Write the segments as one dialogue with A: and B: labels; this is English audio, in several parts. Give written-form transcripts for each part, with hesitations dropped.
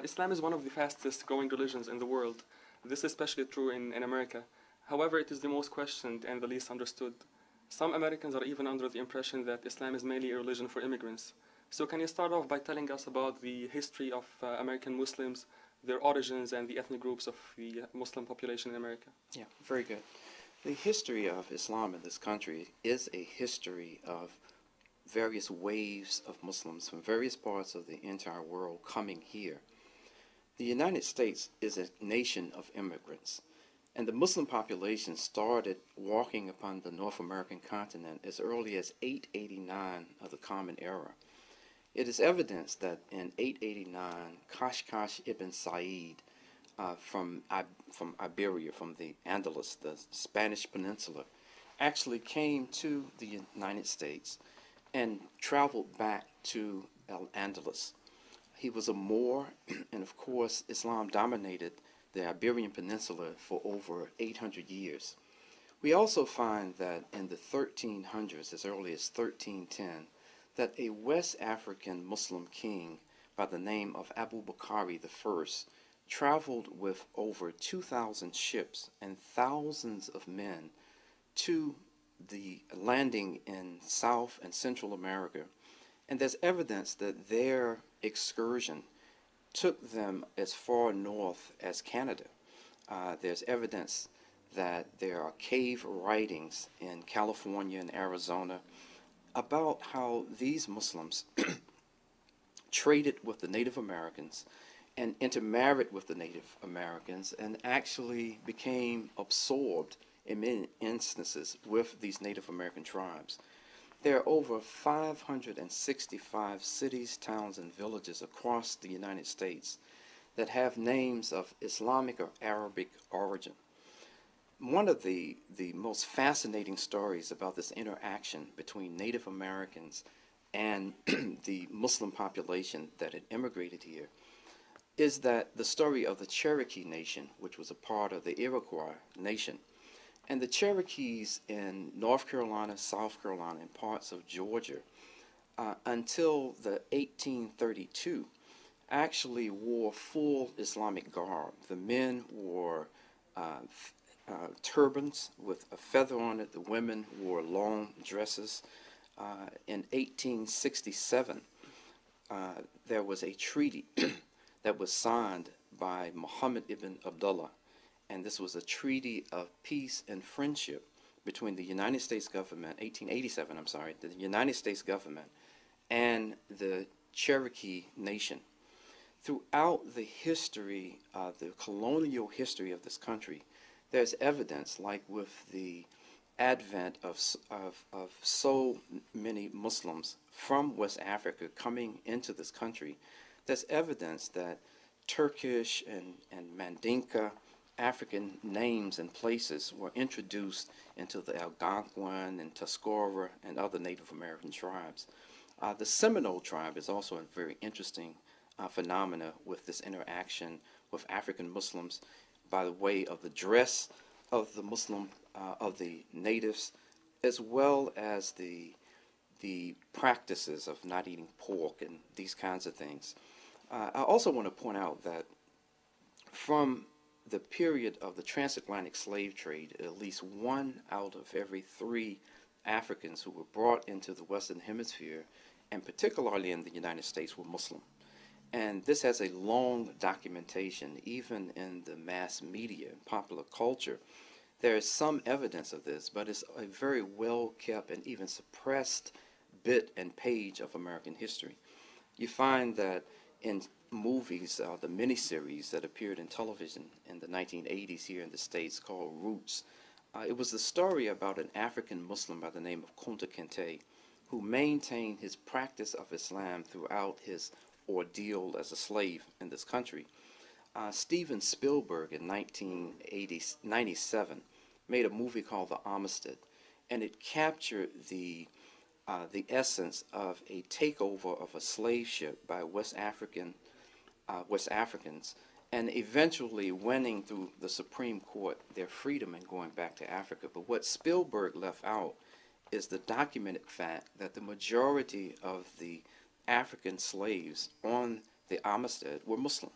A: Islam is one of the fastest growing religions in the world. This is especially true in America. However, it is the most questioned and the least understood. Some Americans are even under the impression that Islam is mainly a religion for immigrants. So, can you start off by telling us about the history of American Muslims, their origins, and the ethnic groups of the Muslim population in America?
B: Yeah, very good. The history of Islam in this country is a history of various waves of Muslims from various parts of the entire world coming here. The United States is a nation of immigrants, and the Muslim population started walking upon the North American continent as early as 889 of the Common Era. It is evidence that in 889, Kashkash ibn Sa'id from Iberia, from the Andalus, the Spanish peninsula, actually came to the United States and traveled back to Al-Andalus. He was a Moor, and of course, Islam dominated the Iberian Peninsula for over 800 years. We also find that in the 1300s, as early as 1310, that a West African Muslim king by the name of Abu Bakr I traveled with over 2,000 ships and thousands of men to the landing in South and Central America. And there's evidence that their excursion took them as far north as Canada. There's evidence that there are cave writings in California and Arizona about how these Muslims traded with the Native Americans and intermarried with the Native Americans and actually became absorbed in many instances with these Native American tribes. There are over 565 cities, towns, and villages across the United States that have names of Islamic or Arabic origin. One of the most fascinating stories about this interaction between Native Americans and the Muslim population that had immigrated here is that the story of the Cherokee Nation, which was a part of the Iroquois Nation. And the Cherokees in North Carolina, South Carolina, and parts of Georgia, until the 1832, actually wore full Islamic garb. The men wore turbans with a feather on it. The women wore long dresses. In 1867, there was a treaty that was signed by Muhammad ibn Abdullah, and this was a treaty of peace and friendship between the United States government, 1887, I'm sorry, the United States government and the Cherokee Nation. Throughout the history, the colonial history of this country, there's evidence, like with the advent of so many Muslims from West Africa coming into this country, there's evidence that Turkish and Mandinka African names and places were introduced into the Algonquin and Tuscarora and other Native American tribes. The Seminole tribe is also a very interesting phenomena with this interaction with African Muslims by the way of the dress of the Muslim, of the natives, as well as the practices of not eating pork and these kinds of things. I also want to point out that from the period of the transatlantic slave trade, at least 1 out of every 3 Africans who were brought into the Western Hemisphere, and particularly in the United States, were Muslim. And this has a long documentation, even in the mass media and popular culture. There is some evidence of this, but it's a very well kept and even suppressed bit and page of American history. You find that in movies, the miniseries that appeared in television in the 1980s here in the States called Roots, it was the story about an African Muslim by the name of Kunta Kinte, who maintained his practice of Islam throughout his ordeal as a slave in this country. Steven Spielberg in 1997 made a movie called The Amistad, and it captured the essence of a takeover of a slave ship by West Africans, and eventually winning through the Supreme Court their freedom and going back to Africa. But what Spielberg left out is the documented fact that the majority of the African slaves on the Amistad were Muslim.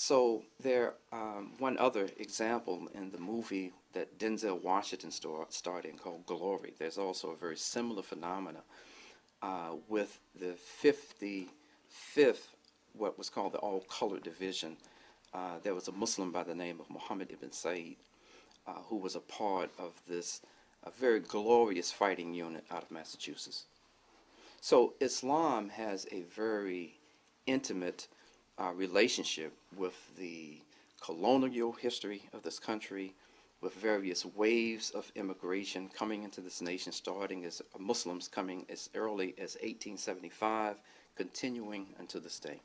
B: So there, one other example in the movie that Denzel Washington starred in called Glory. There's also a very similar phenomena with the 55th, what was called the All-Colored Division. There was a Muslim by the name of Muhammad ibn Said who was a part of this a very glorious fighting unit out of Massachusetts. So Islam has a very intimate relationship with the colonial history of this country, with various waves of immigration coming into this nation, starting as Muslims coming as early as 1875, continuing until this day.